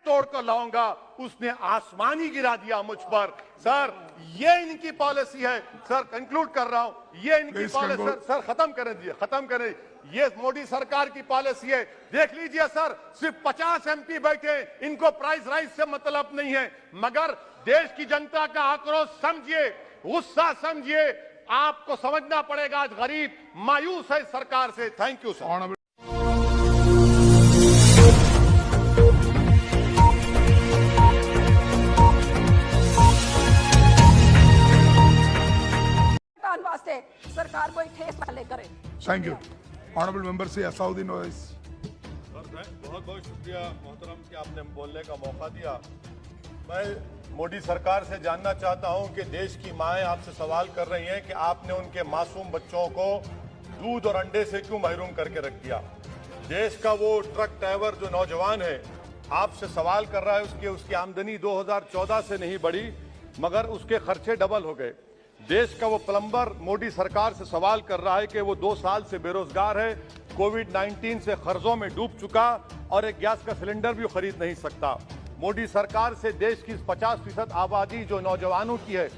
तोड़कर लाऊंगा, उसने आसमानी गिरा दिया मुझ पर। सर ये इनकी पॉलिसी है। सर कंक्लूड कर रहा हूं, ये इनकी पॉलिसी। सर खत्म करें दीजिए, खत्म करें। ये मोदी सरकार की पॉलिसी है। देख लीजिए सर, सिर्फ 50 एमपी बैठे, इनको प्राइस राइज से मतलब नहीं है, मगर देश की जनता का आक्रोश समझिए, गुस्सा समझिए। आपको समझना पड़ेगा, आज गरीब मायूस है सरकार से। Thank you sir. वास्ते सरकार कोई ठोस पहले करे। Thank you. ऑनरेबल मेंबर से असाउद्दीन ओवैसी। बहुत बहुत शुक्रिया मोहतरम कि आपने बोलने का मौका दिया। मैं मोदी सरकार से जानना चाहता हूं कि देश की माएं आपसे सवाल कर रही हैं कि आपने उनके मासूम बच्चों को दूध और अंडे से क्यों महरूम करके रख दिया। देश का वो ट्रक ड्राइवर जो नौजवान है आपसे सवाल कर रहा है, उसकी आमदनी 2014 से नहीं बढ़ी, मगर उसके खर्चे डबल हो गए। देश का वो प्लम्बर मोदी सरकार से सवाल कर रहा है कि वो 2 साल से बेरोजगार है, कोविड-19 से कर्जों में डूब चुका और एक गैस का सिलेंडर भी खरीद नहीं सकता। मोदी सरकार से देश की 50% आबादी जो नौजवानों की है,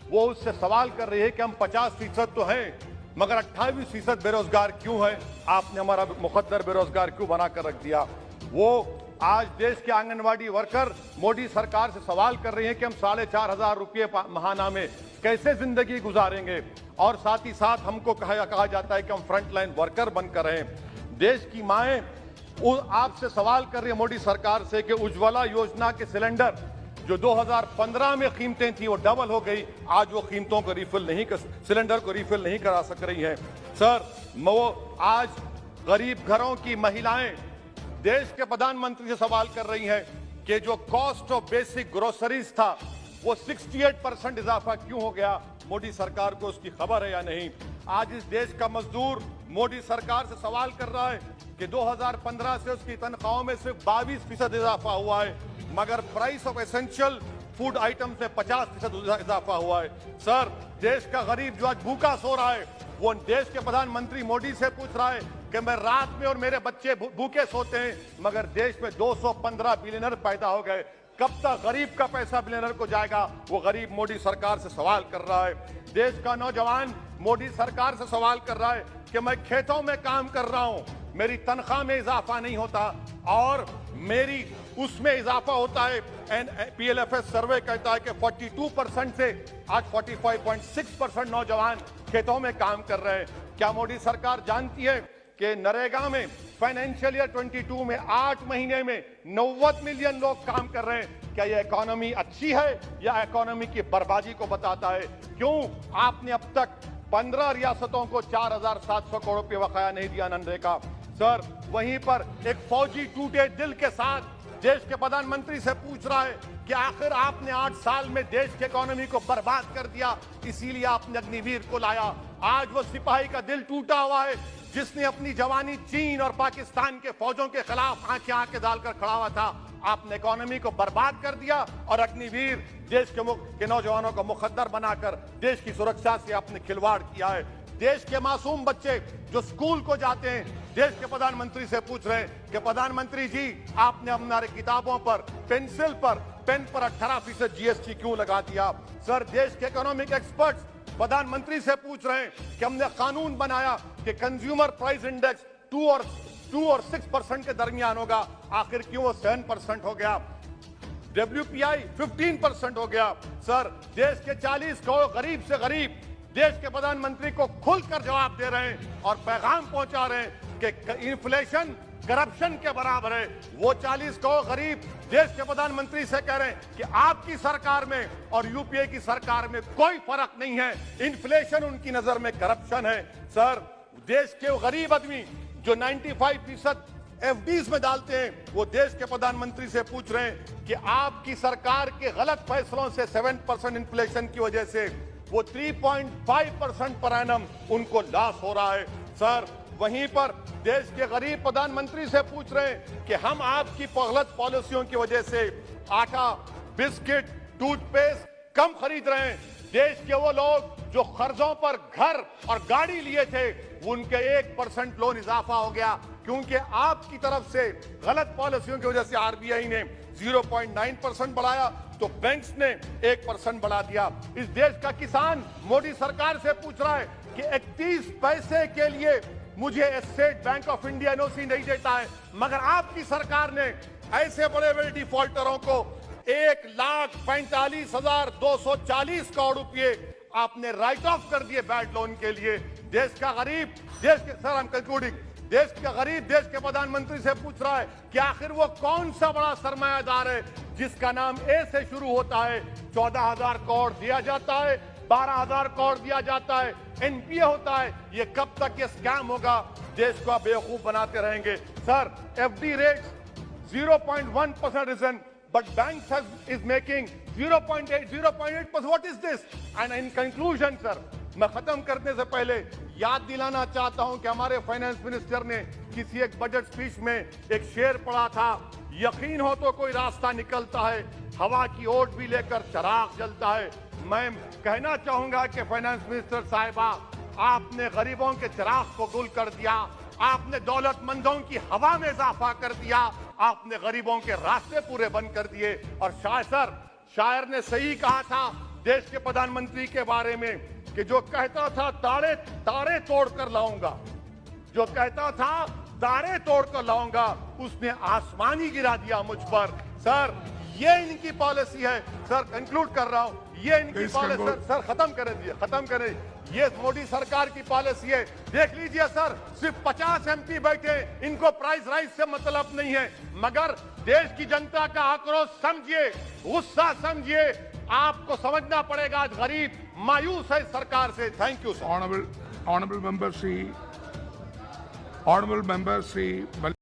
वो उससे सवाल कर रही है कि हम 50% तो हैं, मगर 28% बेरोजगार क्यों है। आपने हमारा मुकद्दर बेरोजगार क्यों बनाकर रख दिया। वो आज देश के आंगनवाड़ी वर्कर मोदी सरकार से सवाल कर रहे हैं कि हम 4,500 रुपये महाना में कैसे जिंदगी गुजारेंगे, और साथ ही साथ हमको कहा जाता है कि हम फ्रंटलाइन वर्कर बनकर रहें। देश की माएं आपसे सवाल कर रही है मोदी सरकार से कि उज्ज्वला योजना के सिलेंडर जो 2015 में कीमतें थी वो डबल हो गई, आज वो कीमतों को रिफिल नहीं कर, सिलेंडर को रिफिल नहीं करा सक रही हैं। सर वो आज गरीब घरों की महिलाएं देश के प्रधानमंत्री से सवाल कर रही हैं कि जो कॉस्ट ऑफ बेसिक ग्रोसरीज था वो 68% इजाफा क्यों हो गया। मोदी सरकार को उसकी खबर है या नहीं। आज इस देश का मजदूर मोदी सरकार से सवाल कर रहा है कि 2015 से उसकी तनख्वाहों में सिर्फ 22% इजाफा हुआ है, मगर price of essential food item से 50% इजाफा हुआ है। सर देश का गरीब जो आज भूखा सो रहा है, वो देश के प्रधानमंत्री मोदी से पूछ रहा है कि मैं रात में और मेरे बच्चे भूखे सोते हैं, मगर देश में 215 बिलियनर पैदा हो गए। कब तक गरीब का पैसा बिलियनर को जाएगा, वो गरीब मोदी सरकार से सवाल कर रहा है। देश का नौजवान मोदी सरकार से सवाल कर रहा है कि मैं खेतों में काम कर रहा हूं, मेरी तनख्वाह में इजाफा नहीं होता और मेरी उसमें इजाफा होता है। PLFS सर्वे कहता है कि 42% से आज 45.6% नौजवान खेतों में काम कर रहे हैं। क्या मोदी सरकार जानती है कि नरेगा में फाइनेंशियल ईयर 22 में 8 महीने में 90 मिलियन लोग काम कर रहे हैं। क्या यह इकोनॉमी अच्छी है या इकोनॉमी की बर्बादी को बताता है। क्यों आपने अब तक 15 रियासतों को 4,700 करोड़ रुपये बकाया नहीं दिया मनरेगा। सर वहीं पर एक फौजी टूटे दिल के साथ देश के प्रधानमंत्री से पूछ रहा है कि आखिर आपने 8 साल में देश की इकोनॉमी को बर्बाद कर दिया, इसीलिए आपने अग्निवीर को लाया। आज वो सिपाही का दिल टूटा हुआ है जिसने अपनी जवानी चीन और पाकिस्तान के फौजों के खिलाफ आंखें डालकर खड़ा हुआ था। आपने इकोनॉमी को बर्बाद कर दिया और अग्निवीर देश के नौजवानों को मुकद्दर बनाकर देश की सुरक्षा से आपने खिलवाड़ किया है। देश के मासूम बच्चे जो स्कूल को जाते हैं, देश के प्रधानमंत्री से पूछ रहे हैं कि प्रधानमंत्री जी आपने हमारे किताबों पर, पेंसिल पर, पेन पर 18% GST क्यों लगा दिया। सर देश के इकोनॉमिक एक्सपर्ट्स प्रधानमंत्री से पूछ रहे हैं कि हमने कानून बनाया कि कंज्यूमर प्राइस इंडेक्स 2 और 6% के दरमियान होगा, आखिर क्यों वो 7% हो गया। WPI 15% हो गया। सर देश के 40 करोड़ गरीब से गरीब देश के प्रधानमंत्री को खुलकर जवाब दे रहे हैं और पैगाम पहुंचा रहे हैं कि इन्फ्लेशन करप्शन के बराबर है। वो 40 करोड़ गरीब देश के प्रधानमंत्री से कह रहे हैं कि आपकी सरकार में और यूपीए की सरकार में कोई फर्क नहीं है, इन्फ्लेशन उनकी नजर में करप्शन है। सर देश के गरीब आदमी जो 95% FDs में डालते हैं, वो देश के प्रधानमंत्री से पूछ रहे हैं कि आपकी सरकार के गलत फैसलों से 7% इन्फ्लेशन की वजह से वो 3.5% पर एनम उनको लॉस हो रहा है। सर वहीं पर देश के गरीब प्रधानमंत्री से पूछ रहे हैं कि हम आपकी गलत पॉलिसियों की वजह से आटा, बिस्किट, टूथपेस्ट कम खरीद रहे हैं। देश के वो लोग जो कर्जों पर घर और गाड़ी लिए थे, उनके 1% लोन इजाफा हो गया क्योंकि आपकी तरफ से गलत पॉलिसियों की वजह से RBI ने 0.9% बढ़ाया तो बैंक्स ने 1% बढ़ा दिया। इस देश का किसान मोदी सरकार से पूछ रहा है कि 31 पैसे के लिए मुझे state bank of India NOC नहीं देता है, मगर आपकी सरकार ने ऐसे बड़े बड़े डिफॉल्टरों को 1,45,240 करोड़ रुपए आपने राइट ऑफ कर दिए बैड लोन के लिए। देश का गरीब, देश के सर आई एम कंक्लूडिंग, देश का गरीब देश के प्रधानमंत्री से पूछ रहा है कि आखिर वो कौन सा बड़ा सरमायादार है जिसका नाम ए से शुरू होता है। 14,000 करोड़ दिया जाता है, 12,000 करोड़ दिया जाता है, एनपीए होता है। ये कब तक ये स्कैम होगा? देश को बेवकूफ बनाते रहेंगे। Sir, FD rate 0.1% risen, but banks is making 0.8, 0.8%. What is this? And in conclusion, sir, मैं खत्म करने से पहले याद दिलाना चाहता हूं कि हमारे फाइनेंस मिनिस्टर ने किसी एक बजट स्पीच में एक शेर पढ़ा था, यकीन हो तो कोई रास्ता निकलता है, हवा की ओट भी लेकर चिराग जलता है। मैं कहना चाहूंगा कि फाइनेंस मिनिस्टर साहिबा, आपने गरीबों के चिराग को गुल कर दिया, आपने दौलतमंदों की हवा में इजाफा कर दिया, आपने गरीबों के रास्ते पूरे बंद कर दिए। और शायर ने सही कहा था देश के प्रधानमंत्री के बारे में कि जो कहता था तारे तोड़कर लाऊंगा, जो कहता था तारे तोड़कर लाऊंगा, उसने आसमान ही गिरा दिया मुझ पर। सर, ये इनकी पॉलिसी है। सर, कंक्लूड कर रहा हूं, ये इनकी पॉलिसी। सर, खत्म करें। ये मोदी सरकार की पॉलिसी है। देख लीजिए सर, सिर्फ 50 एमपी बैठे, इनको प्राइस राइज से मतलब नहीं है, मगर देश की जनता का आक्रोश समझिए, गुस्सा समझिए। आपको समझना पड़ेगा, आज गरीब मायूस है सरकार से। Thank you sir. Honorable member Sri